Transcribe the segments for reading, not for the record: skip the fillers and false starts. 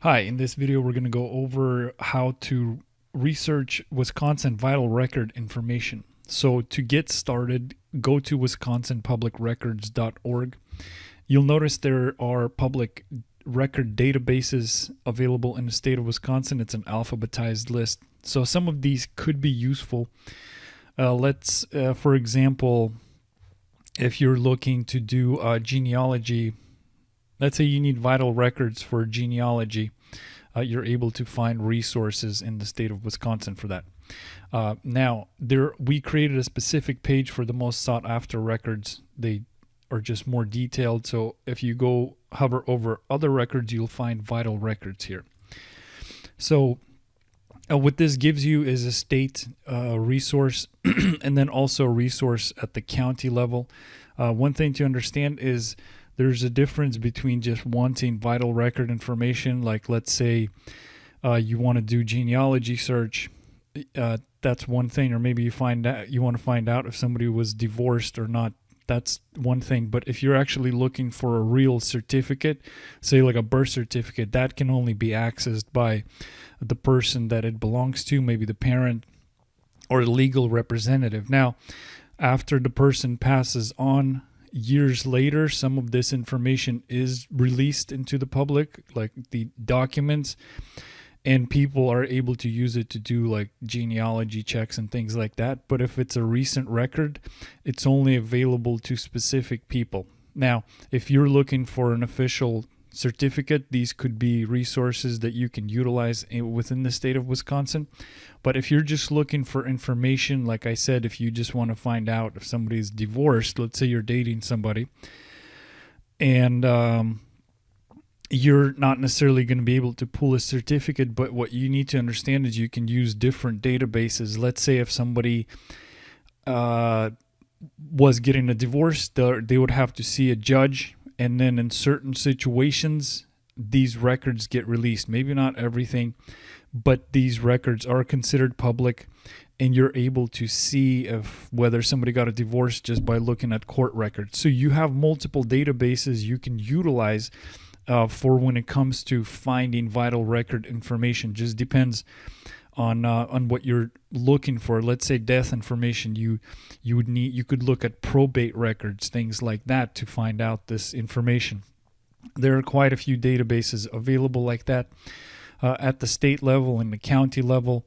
Hi, in this video we're going to go over how to research Wisconsin vital record information. So to get started, go to wisconsinpublicrecords.org. You'll notice there are public record databases available in the state of Wisconsin. It's an alphabetized list. So some of these could be useful. For example, if you're looking to do genealogy, let's say you need vital records for genealogy, you're able to find resources in the state of Wisconsin for that. We created a specific page for the most sought after records. They are just more detailed. So if you go hover over other records, you'll find vital records here. So what this gives you is a state resource and then also a resource at the county level. One thing to understand is there's a difference between just wanting vital record information, like let's say you want to do genealogy search. That's one thing, or maybe you want to find out if somebody was divorced or not. That's one thing. But if you're actually looking for a real certificate, say like a birth certificate, that can only be accessed by the person that it belongs to, maybe the parent or a legal representative. Now, after the person passes on, years later, some of this information is released into the public, like the documents, and people are able to use it to do like genealogy checks and things like that. But if it's a recent record, it's only available to specific people. Now, if you're looking for an official certificate, these could be resources that you can utilize within the state of Wisconsin. But if you're just looking for information, like I said, if you just want to find out if somebody's divorced, let's say you're dating somebody, and you're not necessarily going to be able to pull a certificate, but what you need to understand is you can use different databases. Let's say if somebody was getting a divorce, they would have to see a judge, and then in certain situations, these records get released. Maybe not everything, but these records are considered public, and you're able to see whether somebody got a divorce just by looking at court records. So you have multiple databases you can utilize for when it comes to finding vital record information. Just depends on what you're looking for. Let's say death information, you could look at probate records, things like that, to find out this information. There are quite a few databases available like that at the state level and the county level.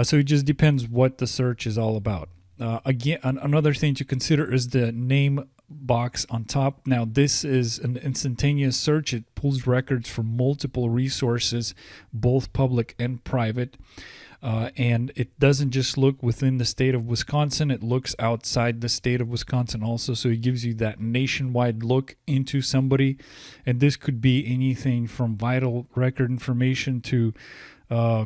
So it just depends what the search is all about. Again, another thing to consider is the name box on top. Now, this is an instantaneous search. It pulls records from multiple resources, both public and private. And it doesn't just look within the state of Wisconsin, it looks outside the state of Wisconsin also. So it gives you that nationwide look into somebody. And this could be anything from vital record information to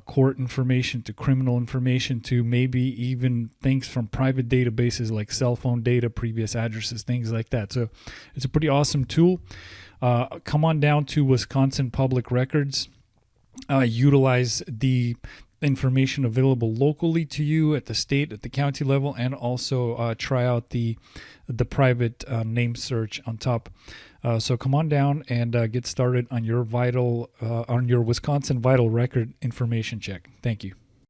court information to criminal information to maybe even things from private databases like cell phone data, previous addresses, things like that. So it's a pretty awesome tool. Come on down to Wisconsin Public Records. Utilize the information available locally to you at the state, at the county level, and also try out the private name search on top. So come on down and get started on your Wisconsin vital record information check. Thank you.